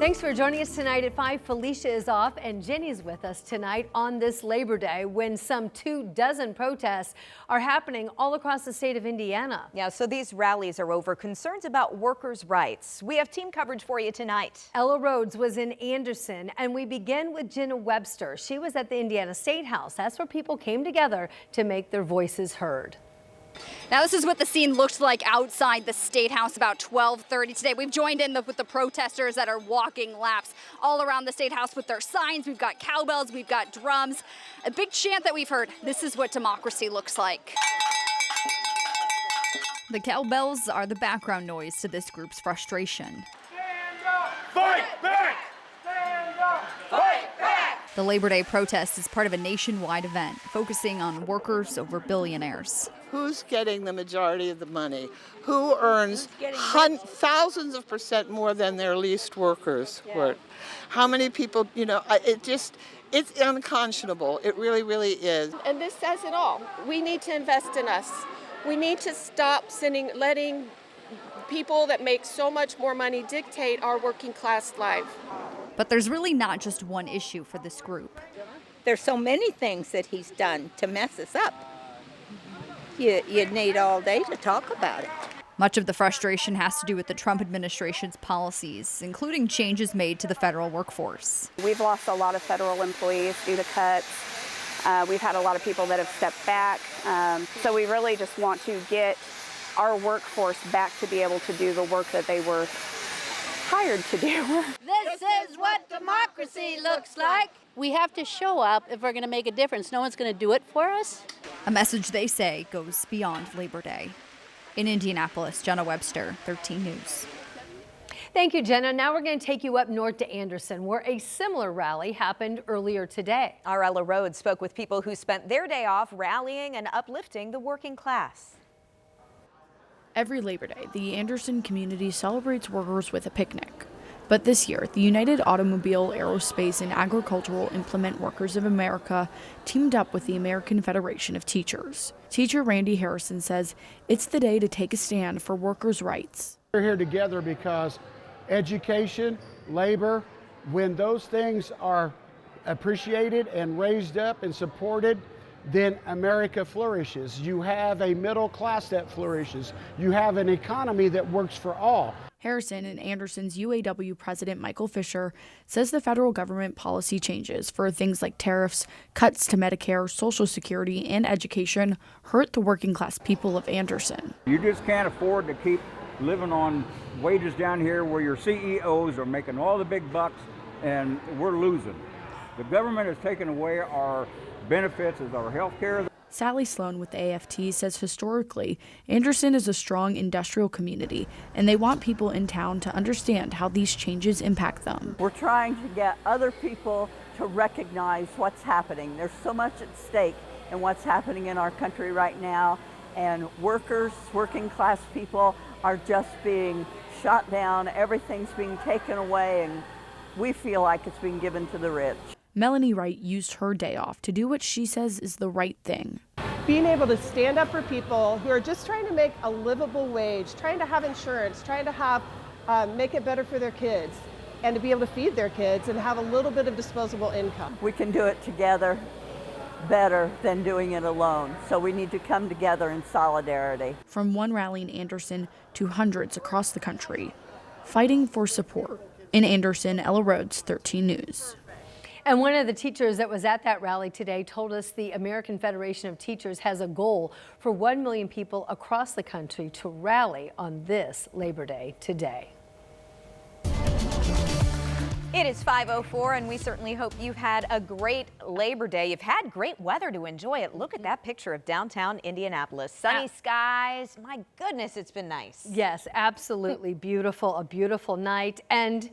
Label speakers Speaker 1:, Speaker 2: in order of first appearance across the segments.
Speaker 1: Thanks for joining us tonight at 5. Felicia is off and Jenny's with us tonight on this Labor Day when some 24 protests are happening all across the state of Indiana.
Speaker 2: Yeah, so these rallies are over concerns about workers' rights. We have team coverage for you tonight.
Speaker 1: Ella Rhodes was in Anderson, and we begin with Jenna Webster. She was at the Indiana State House. That's where people came together to make their voices heard.
Speaker 3: Now this is what the scene looked like outside the State House about 12:30 today. We've joined in with the protesters that are walking laps all around the State House with their signs. We've got cowbells, we've got drums. A big chant that we've heard, this is what democracy looks like. The cowbells are the background noise to this group's frustration.
Speaker 4: Stand up! Fight back! Stand up! Fight back!
Speaker 3: The Labor Day protest is part of a nationwide event focusing on workers over billionaires.
Speaker 5: Who's getting the majority of the money? Who earns thousands of percent more than their least workers work? How many people, it's unconscionable. It really, really is.
Speaker 6: And this says it all. We need to invest in us. We need to stop letting people that make so much more money dictate our working class life.
Speaker 3: But there's really not just one issue for this group.
Speaker 7: There's so many things that he's done to mess us up. You'd need all day to talk about it.
Speaker 3: Much of the frustration has to do with the Trump administration's policies, including changes made to the federal workforce.
Speaker 8: We've lost a lot of federal employees due to cuts. We've had a lot of people that have stepped back. So we really just want to get our workforce back to be able to do the work that they were hired to do.
Speaker 9: This is what democracy looks like. We have to show up if we're going to make a difference. No one's going to do it for us.
Speaker 3: A message they say goes beyond Labor Day. In Indianapolis, Jenna Webster, 13 News.
Speaker 1: Thank you, Jenna. Now we're going to take you up north to Anderson, where a similar rally happened earlier today.
Speaker 2: Our Ella Rhodes spoke with people who spent their day off rallying and uplifting the working class.
Speaker 10: Every Labor Day, the Anderson community celebrates workers with a picnic. But this year, the United Automobile, Aerospace, and Agricultural Implement Workers of America teamed up with the American Federation of Teachers. Teacher Randy Harrison says it's the day to take a stand for workers' rights.
Speaker 11: We're here together because education, labor, when those things are appreciated and raised up and supported, then America flourishes. You have a middle class that flourishes. You have an economy that works for all.
Speaker 10: Harrison and Anderson's UAW president Michael Fisher says the federal government policy changes for things like tariffs, cuts to Medicare, Social Security, and education hurt the working class people of Anderson.
Speaker 12: You just can't afford to keep living on wages down here where your CEOs are making all the big bucks and we're losing. The government has taken away our benefits as our health care.
Speaker 10: Sally Sloan with the AFT says historically, Anderson is a strong industrial community, and they want people in town to understand how these changes impact them.
Speaker 13: We're trying to get other people to recognize what's happening. There's so much at stake in what's happening in our country right now, and workers, working class people are just being shot down. Everything's being taken away, and we feel like it's being given to the rich.
Speaker 10: Melanie Wright used her day off to do what she says is the right thing.
Speaker 6: Being able to stand up for people who are just trying to make a livable wage, trying to have insurance, trying to have make it better for their kids, and to be able to feed their kids and have a little bit of disposable income.
Speaker 13: We can do it together better than doing it alone. So we need to come together in solidarity.
Speaker 10: From one rally in Anderson to hundreds across the country, fighting for support. In Anderson, Ella Rhodes, 13 News.
Speaker 1: And one of the teachers that was at that rally today told us the American Federation of Teachers has a goal for 1 million people across the country to rally on this Labor Day today.
Speaker 2: It is 5:04, and we certainly hope you've had a great Labor Day. You've had great weather to enjoy it. Look at that picture of downtown Indianapolis. Sunny skies. My goodness, it's been nice.
Speaker 1: Yes, absolutely beautiful. A beautiful night. And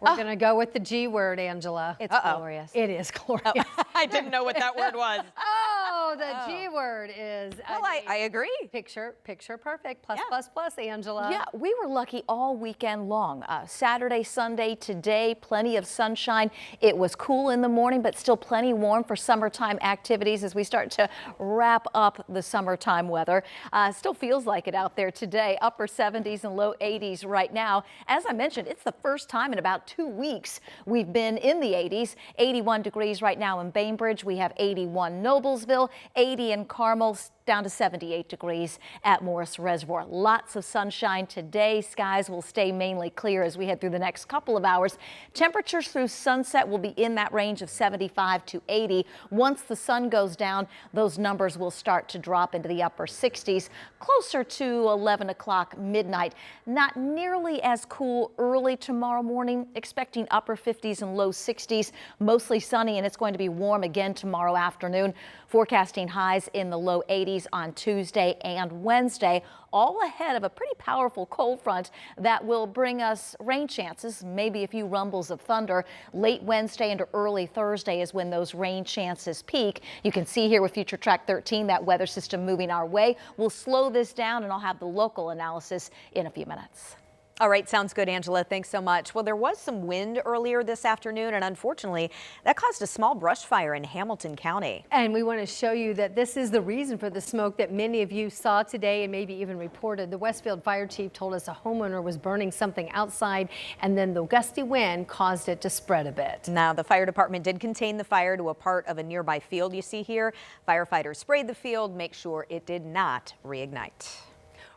Speaker 1: we're going to go with the G word, Angela.
Speaker 2: It's glorious.
Speaker 1: It is glorious.
Speaker 2: I didn't know what that word was.
Speaker 1: Oh, Oh, the G word is.
Speaker 2: Well, I agree.
Speaker 1: Picture perfect. Plus, plus, plus, Angela.
Speaker 14: Yeah, we were lucky all weekend long. Saturday, Sunday, today, plenty of sunshine. It was cool in the morning, but still plenty warm for summertime activities as we start to wrap up the summertime weather. Still feels like it out there today. Upper 70s and low 80s right now. As I mentioned, it's the first time in about 2 weeks we've been in the 80s. 81 degrees right now in Bainbridge. We have 81 Noblesville, 80 in Carmel, down to 78 degrees at Morris Reservoir. Lots of sunshine today. Skies will stay mainly clear as we head through the next couple of hours. Temperatures through sunset will be in that range of 75 to 80. Once the sun goes down, those numbers will start to drop into the upper 60s, closer to 11 o'clock midnight. Not nearly as cool early tomorrow morning, expecting upper 50s and low 60s, mostly sunny, and it's going to be warm again tomorrow afternoon. Forecasting highs in the low 80s on Tuesday and Wednesday, all ahead of a pretty powerful cold front that will bring us rain chances, maybe a few rumbles of thunder. Late Wednesday into early Thursday is when those rain chances peak. You can see here with Future Track 13 that weather system moving our way. We'll slow this down, and I'll have the local analysis in a few minutes.
Speaker 2: All right, sounds good, Angela. Thanks so much. Well, there was some wind earlier this afternoon, and unfortunately, that caused a small brush fire in Hamilton County.
Speaker 1: And we want to show you that this is the reason for the smoke that many of you saw today and maybe even reported. The Westfield fire chief told us a homeowner was burning something outside, and then the gusty wind caused it to spread a bit.
Speaker 2: Now, the fire department did contain the fire to a part of a nearby field you see here. Firefighters sprayed the field, make sure it did not reignite.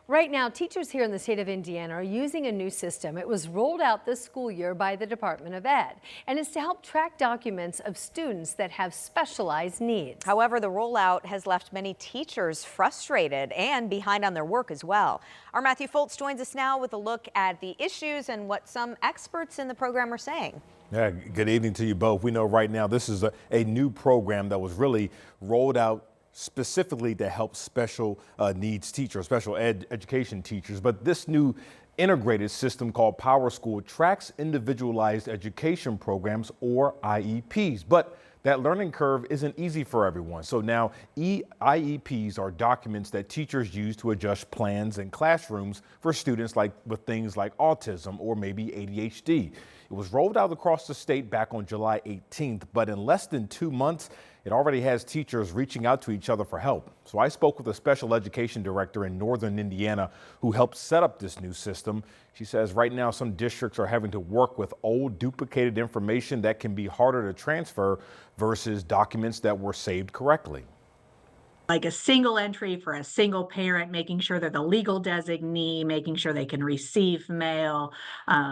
Speaker 1: Right now, teachers here in the state of Indiana are using a new system. It was rolled out this school year by the Department of Ed, and it's to help track documents of students that have specialized needs.
Speaker 2: However, the rollout has left many teachers frustrated and behind on their work as well. Our Matthew Foltz joins us now with a look at the issues and what some experts in the program are saying.
Speaker 15: Yeah, good evening to you both. We know right now this is a new program that was really rolled out specifically to help special needs teachers, special education teachers. But this new integrated system called Power School tracks individualized education programs, or IEPs. But that learning curve isn't easy for everyone. So now IEPs are documents that teachers use to adjust plans in classrooms for students with things like autism or maybe ADHD. It was rolled out across the state back on July 18th, but in less than 2 months, it already has teachers reaching out to each other for help. So I spoke with a special education director in northern Indiana who helped set up this new system. She says right now some districts are having to work with old duplicated information that can be harder to transfer versus documents that were saved correctly.
Speaker 16: Like a single entry for a single parent, making sure they're the legal designee, making sure they can receive mail,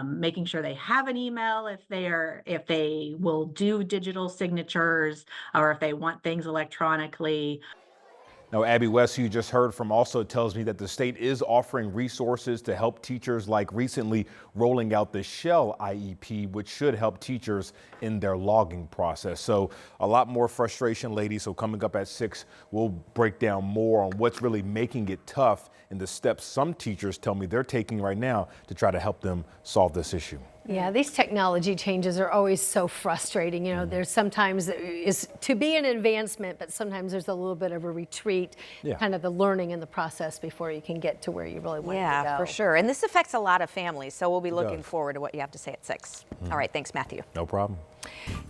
Speaker 16: making sure they have an email if they will do digital signatures or if they want things electronically.
Speaker 15: Now, Abby West, who you just heard from, also tells me that the state is offering resources to help teachers, like recently rolling out the Shell IEP, which should help teachers in their logging process. So a lot more frustration, ladies. So coming up at 6, we'll break down more on what's really making it tough and the steps some teachers tell me they're taking right now to try to help them solve this issue.
Speaker 1: Yeah, these technology changes are always so frustrating. You know, there's sometimes is to be an advancement, but sometimes there's a little bit of a retreat, kind of the learning in the process before you can get to where you really want to go.
Speaker 2: Yeah, for sure. And this affects a lot of families, so we'll be looking forward to what you have to say at 6. All right, thanks, Matthew.
Speaker 15: No problem.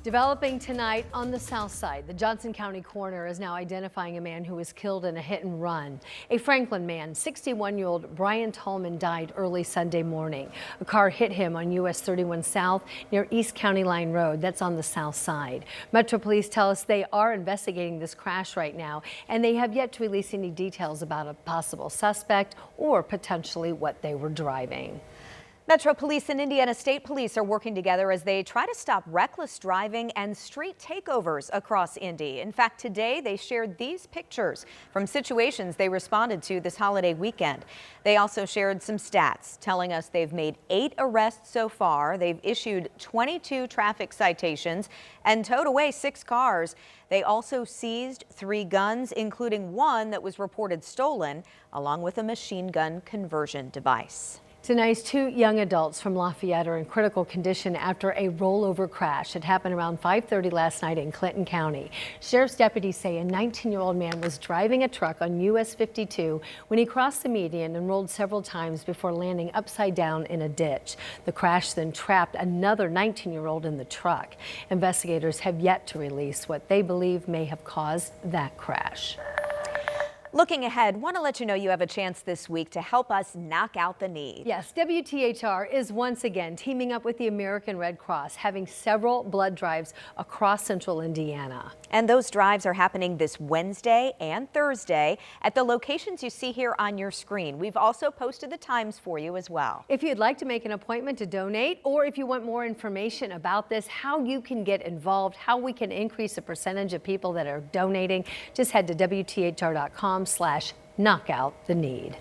Speaker 1: Developing tonight on the south side, the Johnson County coroner is now identifying a man who was killed in a hit and run. A Franklin man, 61-year-old Brian Tallman, died early Sunday morning. A car hit him on US 31 South near East County Line Road. That's on the south side. Metro Police tell us they are investigating this crash right now, and they have yet to release any details about a possible suspect or potentially what they were driving.
Speaker 2: Metro Police and Indiana State Police are working together as they try to stop reckless driving and street takeovers across Indy. In fact, today they shared these pictures from situations they responded to this holiday weekend. They also shared some stats telling us they've made 8 arrests so far. They've issued 22 traffic citations and towed away 6 cars. They also seized 3 guns, including one that was reported stolen, along with a machine gun conversion device.
Speaker 1: Tonight's 2 young adults from Lafayette are in critical condition after a rollover crash. It happened around 5:30 last night in Clinton County. Sheriff's deputies say a 19-year-old man was driving a truck on US 52 when he crossed the median and rolled several times before landing upside down in a ditch. The crash then trapped another 19-year-old in the truck. Investigators have yet to release what they believe may have caused that crash.
Speaker 2: Looking ahead, want to let you know you have a chance this week to help us knock out the need.
Speaker 1: Yes, WTHR is once again teaming up with the American Red Cross, having several blood drives across central Indiana.
Speaker 2: And those drives are happening this Wednesday and Thursday at the locations you see here on your screen. We've also posted the times for you as well.
Speaker 1: If you'd like to make an appointment to donate, or if you want more information about this, how you can get involved, how we can increase the percentage of people that are donating, just head to WTHR.com/knockout the need.